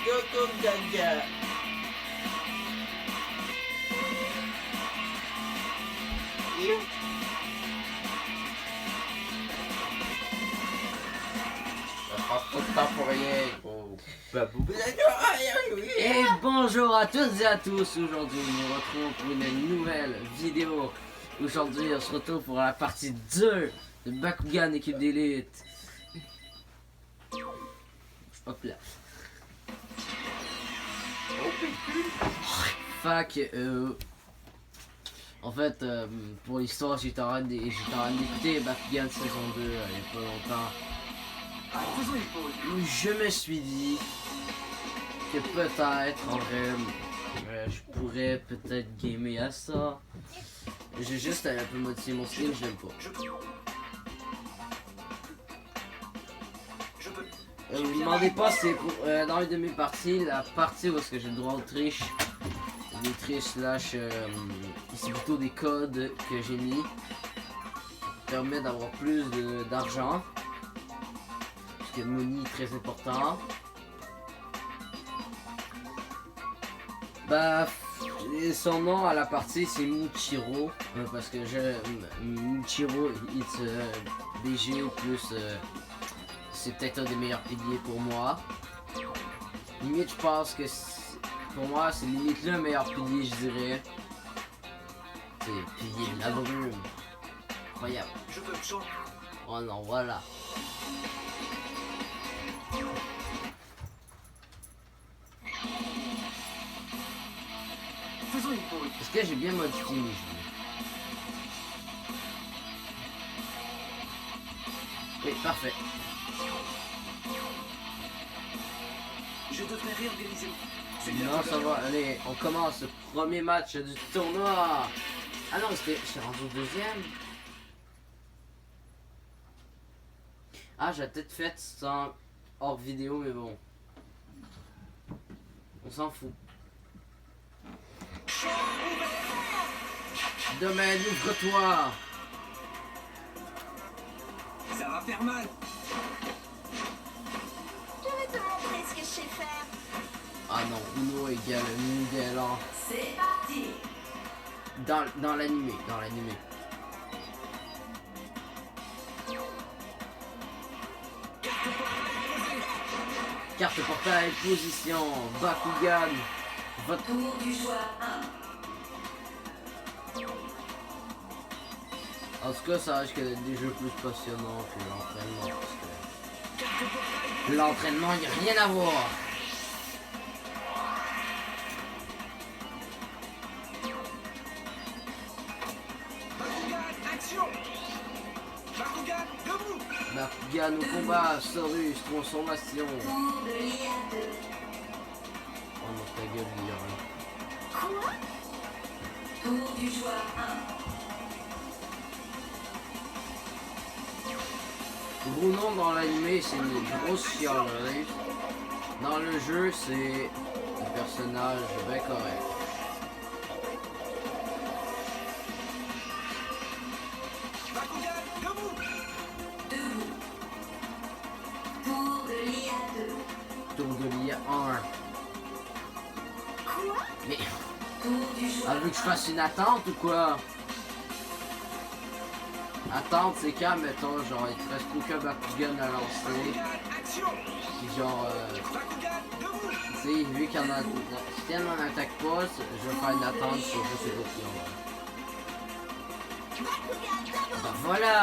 Coucou Gaga. Ça prend trop de temps pour rien, gros. Babou. Et bonjour à toutes et à tous. Aujourd'hui, nous nous retrouvons pour une nouvelle vidéo. Aujourd'hui, on se retrouve pour la partie 2 de Bakugan équipe d'élite. Hop là. Fac, en fait, pour l'histoire, j'étais en train d'écouter Bakugan saison 2 il y a pas longtemps. Je me suis dit que peut-être en vrai, je pourrais peut-être gamer à ça. J'ai juste un peu modifié mon skin, je l'aime pas. Vous me demandez pas, c'est pour, dans une de mes parties, la partie où est-ce que j'ai le droit aux triches. Des triches slash, c'est plutôt des codes que j'ai mis. Permet d'avoir plus d'argent. Parce que money est très important. Bah, son nom à la partie c'est Muchiro. Parce que Muchiro, it's BG plus... c'est peut-être un des meilleurs piliers pour moi. Limite, je pense que pour moi, c'est limite le meilleur pilier, je dirais. C'est pilier de la brume. Incroyable. Oh non, voilà. Est-ce que j'ai bien modifié mes jeux? Oui, parfait. Je devrais réorganiser. Non, ça va, allez, on commence le premier match du tournoi. Ah non, j'étais rendu au deuxième. Ah, j'ai peut-être fait ça hors vidéo, mais bon. On s'en fout. Domaine, ouvre-toi. Ça va faire mal. Je vais te montrer ce que je sais faire. Ah non, Uno égale Nidela. C'est parti. Dans l'animé, Carte portail, position, Bakugan, votre Tour du joueur 1. En tout cas, ça risque d'être des jeux plus passionnants que l'entraînement. Parce que l'entraînement, il n'y a rien à voir. Bakugan, action. Bakugan, debout. Bakugan au combat, Saurus, transformation. Tour de l'IA2. Oh non, ta gueule, il y a rien. Quoi? Tour du joueur 1. Bruno dans l'animé, c'est une grosse chialeuse. Dans le jeu, c'est un personnage bien correct. Bakugan, debout. Debout. Tour de l'IA2. Tour de l'IA 1. Quoi? Mais, Tour du joueur elle veut que je fasse une attente ou quoi? Attente, c'est quand, mettons, genre, il te reste aucun Bakugan à lancer. Bakugan, action. Puis genre, Bakugan, debout. tu sais, vu qu'il y en a... Si elle n'en attaque pas, je vais faire une attente sur juste les autres qui ont. Ben voilà!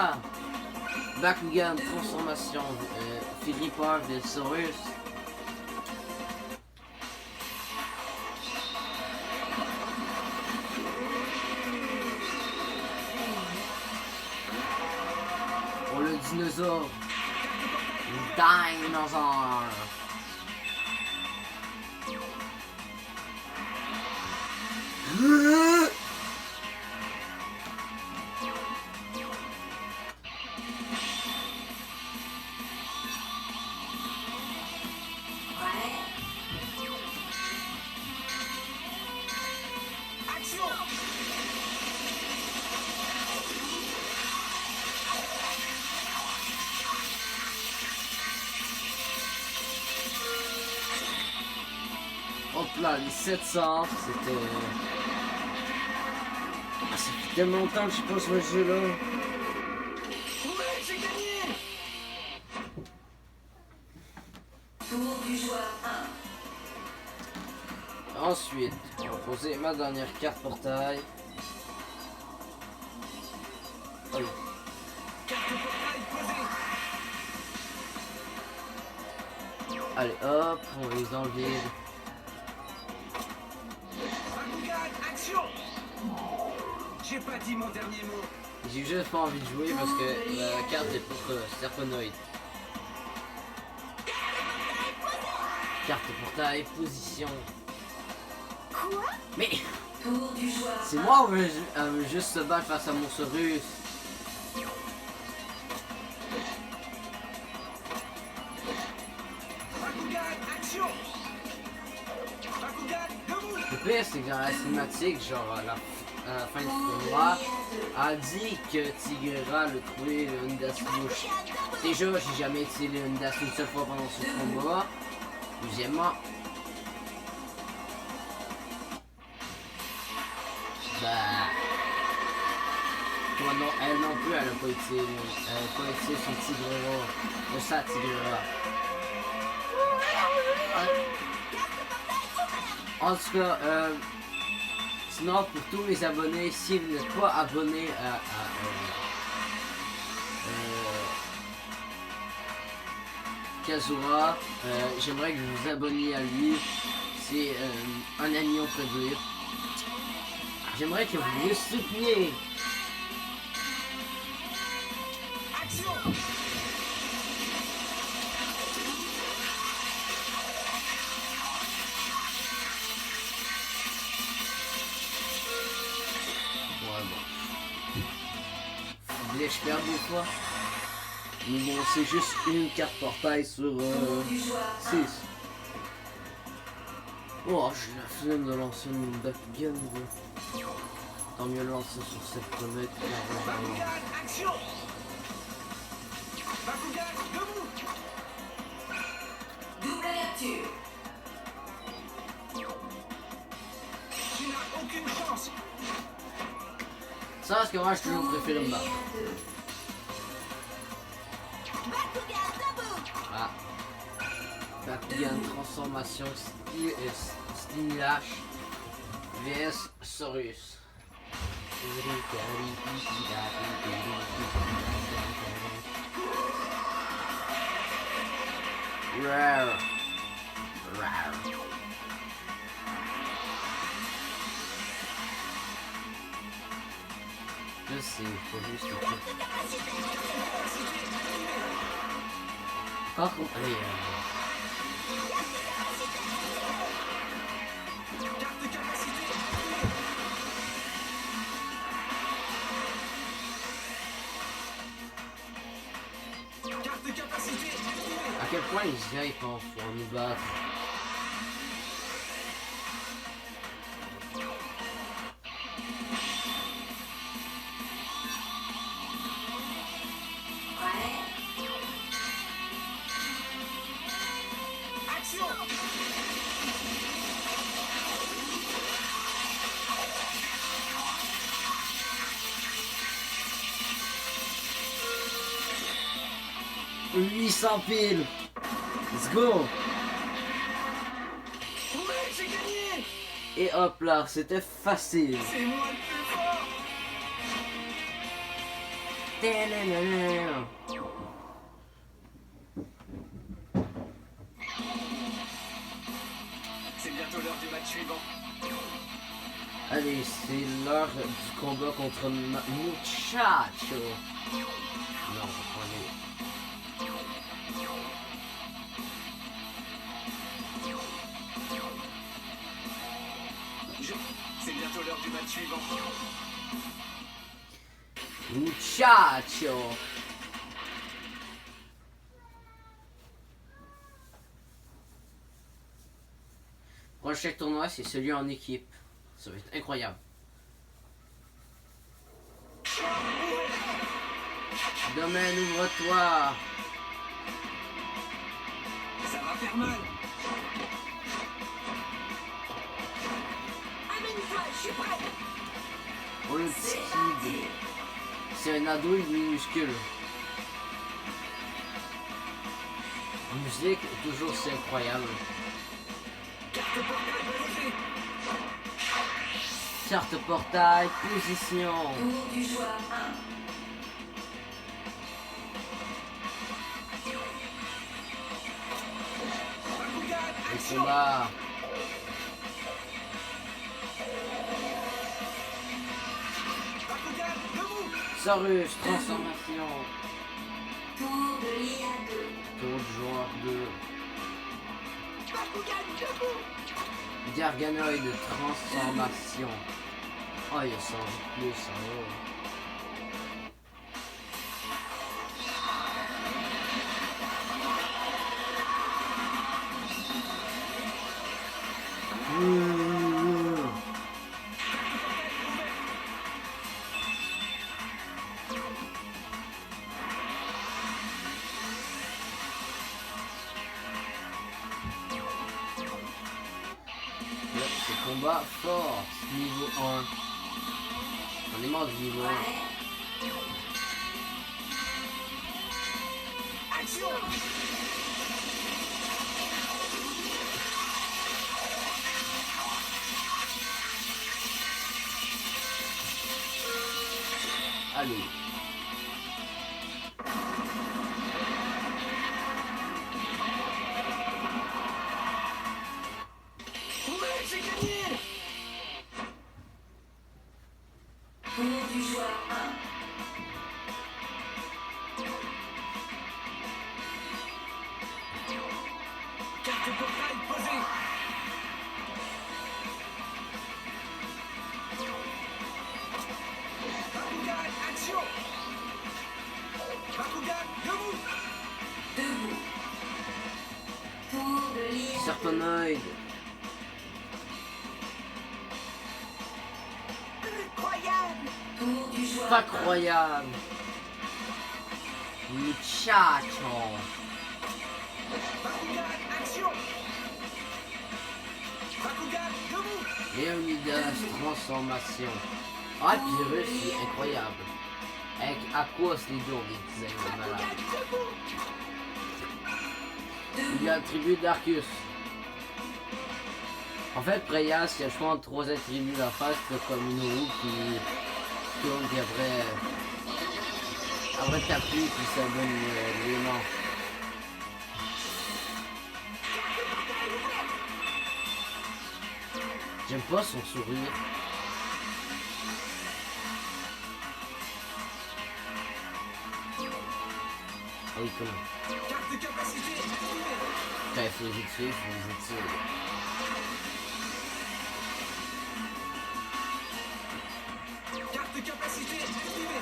Bakugan, transformation, Philippa, Saurus. Pour le dinosaure. Dinosaure. Action. hop là, les 700, c'était... Ah, ça fait tellement longtemps que je passe ce jeu-là. Ouais, j'ai gagné. Tour du joueur 1. Ensuite, on va poser ma dernière carte portail. Oh. Carte portail posée. Allez hop, on va les enlever. Bakugan, action. J'ai pas dit mon dernier mot. J'ai juste pas envie de jouer parce que la carte est pour Serponoid. Carte portail, position. Quoi? Mais Tour du joueur c'est moi ou juste se battre face à mon Saurus? Bakugan, action. Bakugan, debout. Le pire c'est que dans la cinématique, genre à la fin du tournoi, a dit que Tigra le trouvait le Undaslouche. Déjà, j'ai jamais utilisé le Undas une seule fois pendant ce combat. Deuxièmement, bah... Toi non, elle non plus, elle a pas utilisé son Tigrera, sa Tigrera. En tout cas, sinon pour tous mes abonnés, si vous n'êtes pas abonné à Kazura, j'aimerais que vous vous abonniez à lui. C'est un ami auprès de lui. J'aimerais que vous le souteniez. Action. Ouais, bon. Je perds des fois. Mais bon, c'est juste une carte portail sur Tour du joueur 1. 6. Oh, j'ai la flemme de lancer une Bakugan. Tant mieux le lancer sur cette comète. Bakugan, action. Bakugan, debout. Double lecture. Tu n'as aucune chance. Ça, parce que moi, je toujours préféré me battre. Ah. Bakugan transformation Stimulash vs Saurus. Rare. Rare. Je sais, faut juste que... Par contre, allez, Carte capacité. Carte capacité. à quel point ils aillent quand faut nous battre. Action. Ouais. 800 piles. Let's go. Ouais, j'ai gagné. Et hop là, c'était facile. C'est moi le plus fort. Ta-na-na-na. C'est bientôt l'heure du match suivant. Allez, c'est l'heure du combat contre Muchacho. Non, on va prendre les... C'est bientôt l'heure du match suivant. Muchacho. Prochain tournoi, c'est celui en équipe. Ça va être incroyable. Domaine, ouvre-toi. Ça va faire mal. Oh, le petit kid. C'est un ado, il est minuscule. La musique, toujours c'est incroyable. Carte portail, position. Tour du joueur 1. Le combat. Saurus, transformation. Tour de l'IA 2. Tour de joueur 2. Garganoid, transformation. Oh, il y a 100 de plus, ça va. C'est combat fort, niveau 1. On est mort du niveau 1. Action. Allez. Ouais, j'ai gagné. Tour du joueur 1. Carte portail posée. Bakugan, action. Bakugan, debout. Debout. Tour de l'IA 2. Serpenoid. Incroyable. Tour du joueur Pas 1. croyable. Muchacho. Bakugan, action. Bakugan, debout. Léonidas, transformation. Ah, Pyrrhus, c'est incroyable. Avec Aquos, les deux ont des designs de malade. Bakugan, debout. Il y a le tribut d'Arcus. En fait, Preyas, il y a le choix entre trois attributs la face, comme une roue qui tourne, puis après t'appuies, puis ça donne l'élément. J'aime pas son sourire. Ah oui, comment? Carte de capacité activée. Quand il faut les étirer, il faut les étirer. Carte de capacité activée.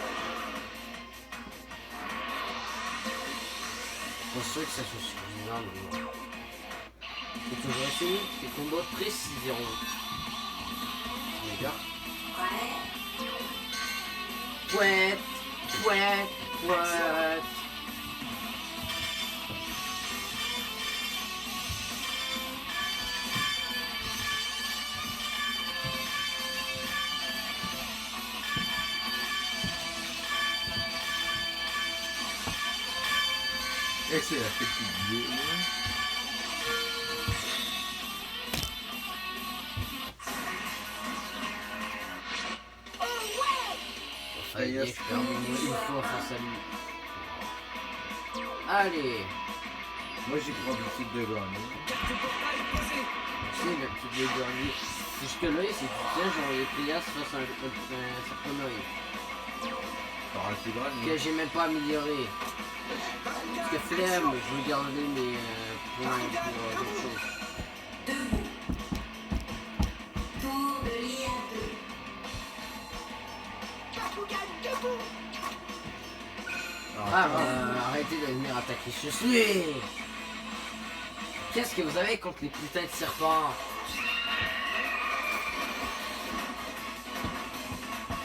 Pas sûr que ça soit suffisant, mais bon. Faut toujours essayer des combats de précision. Les gars. Prêt. Pouette, pouette, pouette. Et c'est la petite vidéo. Enfin, je perds une fois face à lui. Allez, Moi j'ai pris le titre de gagner. Carte de portail posée. tu sais, le petit déguerrier. Jusque-là, c'est tout ça, genre les Prias face à un Serpenoid. T'auras le gagné. Que j'ai même pas amélioré. Parce que flemme, je veux garder mes points pour d'autres choses. Debout. Tour de l'IA 2. Bakugan, debout. Ah, arrêtez de venir attaquer. Je suis. Qu'est-ce que vous avez contre les putains de serpents?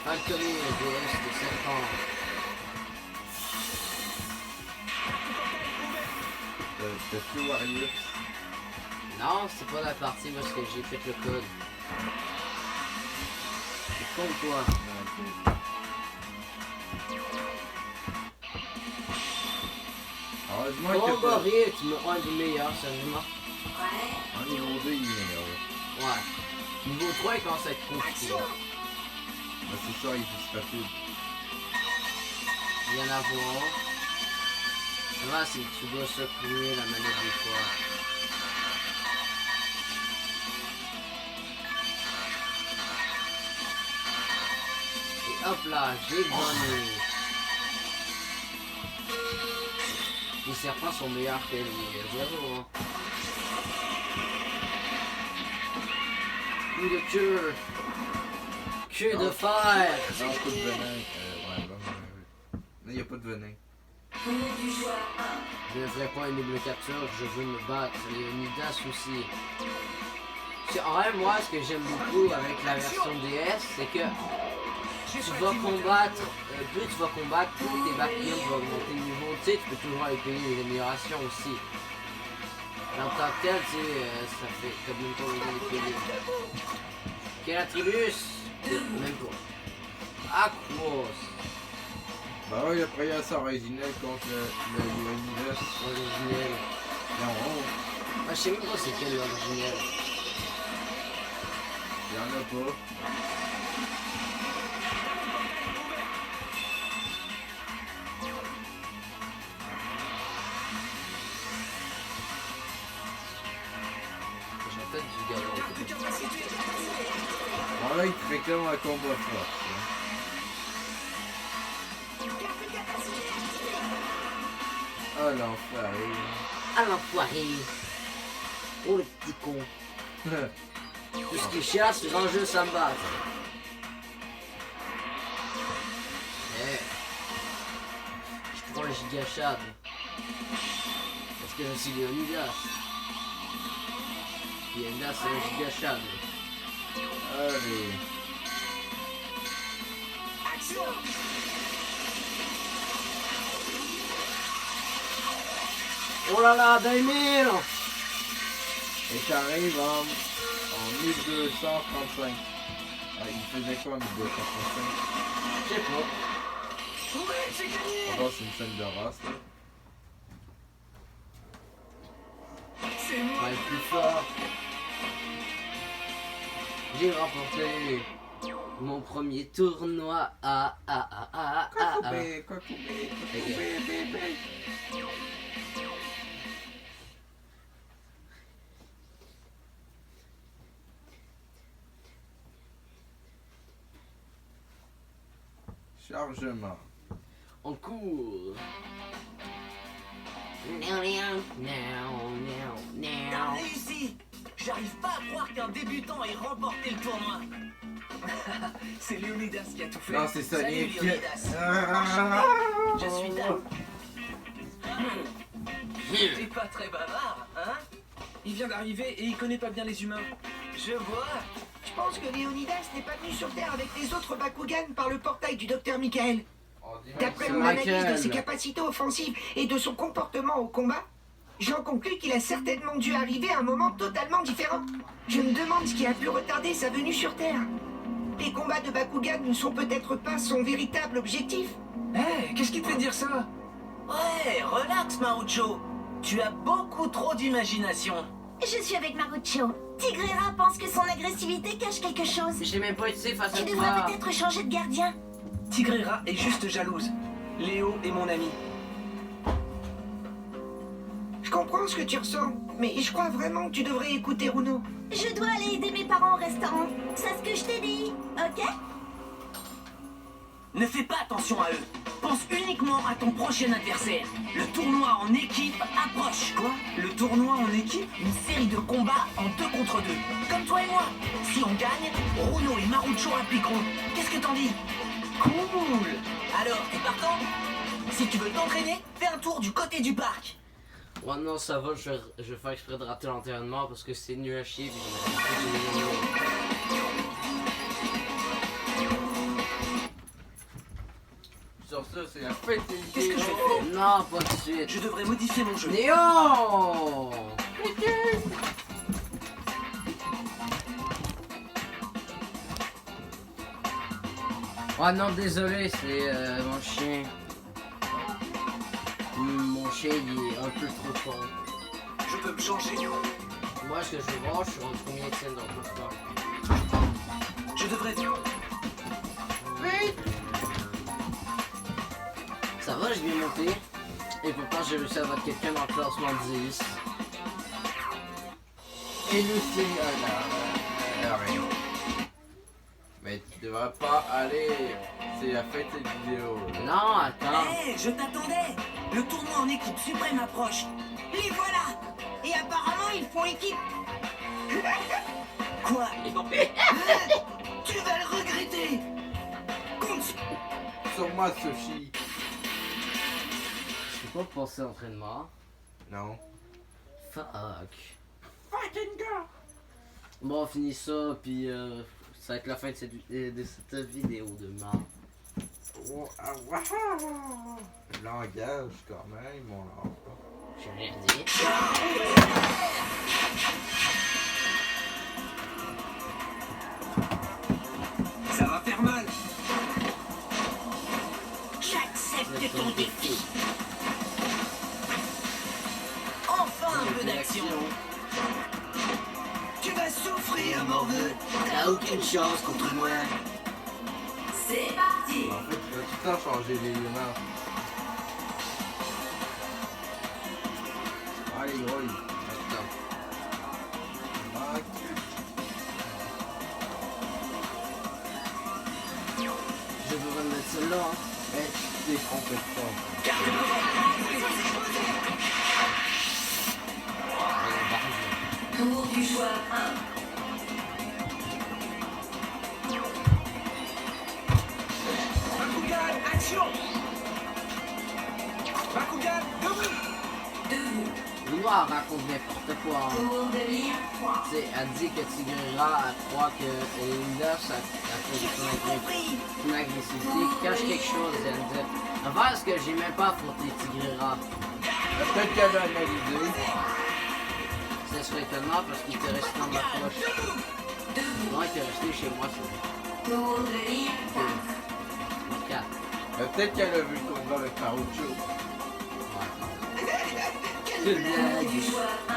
Falconer, déesse de serpents. T'as fait Warrior. Non, c'est pas la partie parce que j'ai fait le code. contre toi. Ok. Heureusement que Combat rythme, un des meilleurs, sérieusement. Prêt. en niveau 2 il est meilleur. Ouais. Niveau 3, il commence à être compliqué. Action. Mais c'est ça, il est plus rapide. Rien à voir. Ça va, c'est que tu dois secouer la manette des fois. Et hop là, j'ai gagné. Les serpents sont meilleurs que les oiseaux. Hein. Coup de queue. Queue de fer. Non, pas de venin. Ouais, là, il n'y a pas de venin. Tour du choix 1. Je ne ferai pas une double capture, je veux me battre. Léonidas aussi. En vrai, moi, ce que j'aime beaucoup avec la version DS, c'est que J'ai tu pas vas dit mon combattre, plus tu vas combattre, plus tes backlions vont augmenter le niveau. Tu sais, tu peux toujours aller payer les améliorations aussi. En tant que tel, tu sais, ça fait comme même pas besoin de payer. Quel attribut? Même pas. Aquos. Bah oui, après il y a ça original contre l'univers. Originel. Non, Moi, je sais même pas c'est quel l'originel. il y en a pas. J'ai peut-être du galon. carte de capacité. Bon là, il te réclame un combat fort. Carte de capacité. Ah l'enfoiré. Ah l'enfoiré. Oh le petit con. Tout ce qu'il cherche, c'est dans juste à me battre. Eh. Je prends le gigachad. Parce que je suis Léonidas. Léonidas, c'est un gigachad. Allez. Action. Oh là là, 20 000. Et t'arrives en 1235. Ah, il faisait quoi en 1235? Je sais pas. Ouais, j'ai gagné. Oh, c'est une scène de race là. C'est moi. Ouais, le plus fort. J'ai remporté mon premier tournoi. Cocoubé, cocoubé, cocoubé, bébé. Chargement. En cours. T'as réussi. J'arrive pas à croire qu'un débutant ait remporté le tournoi. C'est Léonidas qui a tout fait. Non, c'est Salut, Sonic. Léonidas. Je suis Dan. T'es pas très bavard, hein? Il vient d'arriver et il connaît pas bien les humains. Je vois. Je pense que Léonidas n'est pas venu sur Terre avec les autres Bakugan par le portail du docteur Michael. D'après c'est mon analyse de Michael. ses capacités offensives et de son comportement au combat, j'en conclus qu'il a certainement dû arriver à un moment totalement différent. Je me demande ce qui a pu retarder sa venue sur Terre. Les combats de Bakugan ne sont peut-être pas son véritable objectif. Hé, qu'est-ce qui te fait dire ça? Ouais, relax, Marucho. Tu as beaucoup trop d'imagination. Je suis avec Marucho. Tigrera pense que son agressivité cache quelque chose. J'ai même pas été face à Tu devrais toi. peut-être changer de gardien. Tigrera est juste jalouse. Léo est mon ami. Je comprends ce que tu ressens, mais je crois vraiment que tu devrais écouter Runo. Je dois aller aider mes parents au restaurant. C'est ce que je t'ai dit, ok? Ne fais pas attention à eux. Pense uniquement à ton prochain adversaire. Le tournoi en équipe approche. Quoi? Le tournoi en équipe? Une série de combats en 2 contre 2. Comme toi et moi. Si on gagne, Runo et Marucho appliqueront. Qu'est-ce que t'en dis? Cool. Alors, t'es partant? Si tu veux t'entraîner, fais un tour du côté du parc. Ouais, non, ça va, je vais faire exprès de rater l'entraînement parce que c'est nul à chier. Puis je Sur ça, c'est la fête. Qu'est-ce que je vais faire? Non, pas de suite. Je devrais modifier mon jeu. Néo! Oh non, désolé, c'est mon chien. Mon chien, il est un peu trop con. Je peux me changer. Moi, ce que je veux voir, je suis rendu combien de scènes dans le sport. Je devrais... Ça va, je viens monter. Et pourtant, j'ai réussi à battre quelqu'un dans le classement 10. Et nous c'est... rien. Mais tu devrais pas aller... C'est la fin de cette vidéo. Non, attends. Hé, je t'attendais. Le tournoi en équipe suprême approche. Les voilà. Et apparemment, ils font équipe. Quoi? Tu vas le regretter. Compte. Sur moi, Sophie. Je peux pas penser à l'entraînement. Non. Fuck. Bon, on finit ça, puis ça va être la fin de cette vidéo de mort. Oh, ah, wow. Langage quand même, mon enfant. J'ai rien dit. Ça va faire mal. J'accepte ton défi. Enfin un peu d'action. Tu vas souffrir, morveux. T'as aucune chance contre moi. C'est parti. En fait, tu vas tout le temps changer les éléments. Allez, Roy. Attends. Mac. J'ai besoin de mettre celle-là. Hein. Mais tu t'es trompé de forme. Tour du joueur 1. Bakugan, action. Bakugan, debout. Debout. Le noir raconte n'importe quoi. Hein. Tour de lire 3. T'sais, elle dit que Tigrera, elle croit que Linda, ça a fait J'ai rien compris. son agressivité, cache quelque chose. Et elle dit, enfin, ce que j'ai même pas affronté Tigrera. Peut-être qu'elle va analyser. Ça serait étonnant parce qu'il était resté dans ma poche. Non, il était resté chez moi, c'est vrai. Tour de lire 4. 4. Peut-être qu'elle a vu le combat avec Parucho. Quelle Tour blague! du joueur 1.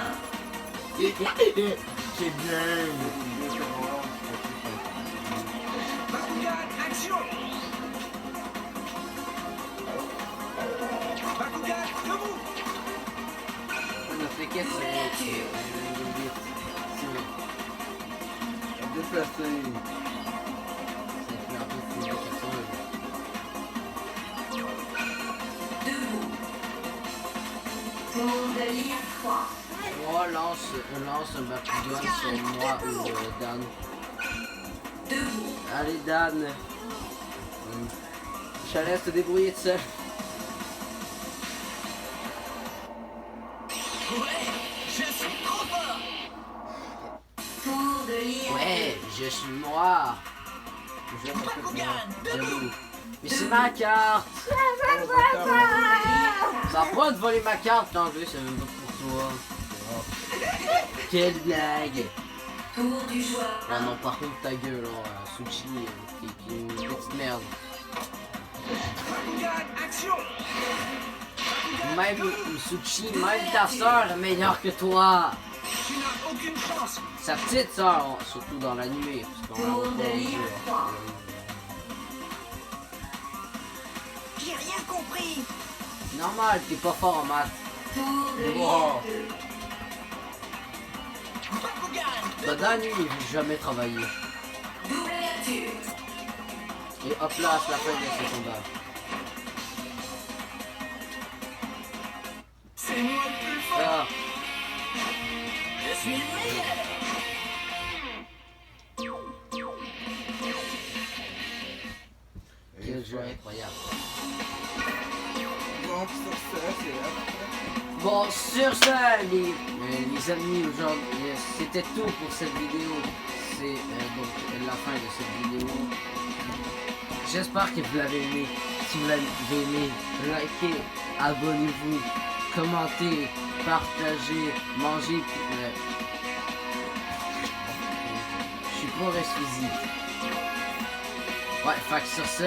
Quelle blague! Bakugan, action. Bakugan, debout. On a fait qu'elle c'est Déplacé. Debout. Tour de lire 3. Moi, lance un Bakugan sur moi ou Dan. Debout. Allez, Dan. Je te laisse te débrouiller de seul. Ouais, je suis trop fort. Tour de lire Ouais, je suis noir. J'avoue. Mais c'est ma carte. Ça va pas de voler ma carte, l'anglais, c'est même pas pour toi. Quelle blague. Tour du joueur Ah non, par contre, ta gueule, hein, Suchi, qui est une petite merde. Bakugan, action. Même Suchi, même ta soeur est meilleure que toi. Tu n'as aucune chance. Sa petite soeur, surtout dans l'animé, parce qu'on la Tour voit de pas en lire jeu. 3. J'ai rien compris. Normal, t'es pas fort en maths. Tour de lire Wow. 2. Bakugan, Bah, Dan, lui, il veut jamais travailler. Double lecture. Et hop là, c'est la fin de ce combat. c'est moi le plus fort. Ah, Je suis le meilleur. quel jeu incroyable. Donc, sur ça, c'est là. Bon, sur ça, les amis, aujourd'hui, c'était tout pour cette vidéo. C'est donc la fin de cette vidéo. J'espère que vous l'avez aimé. Si vous l'avez aimé, likez, abonnez-vous, commentez, partagez, mangez. Je suis pas exclusif. Ouais, fait que sur ce,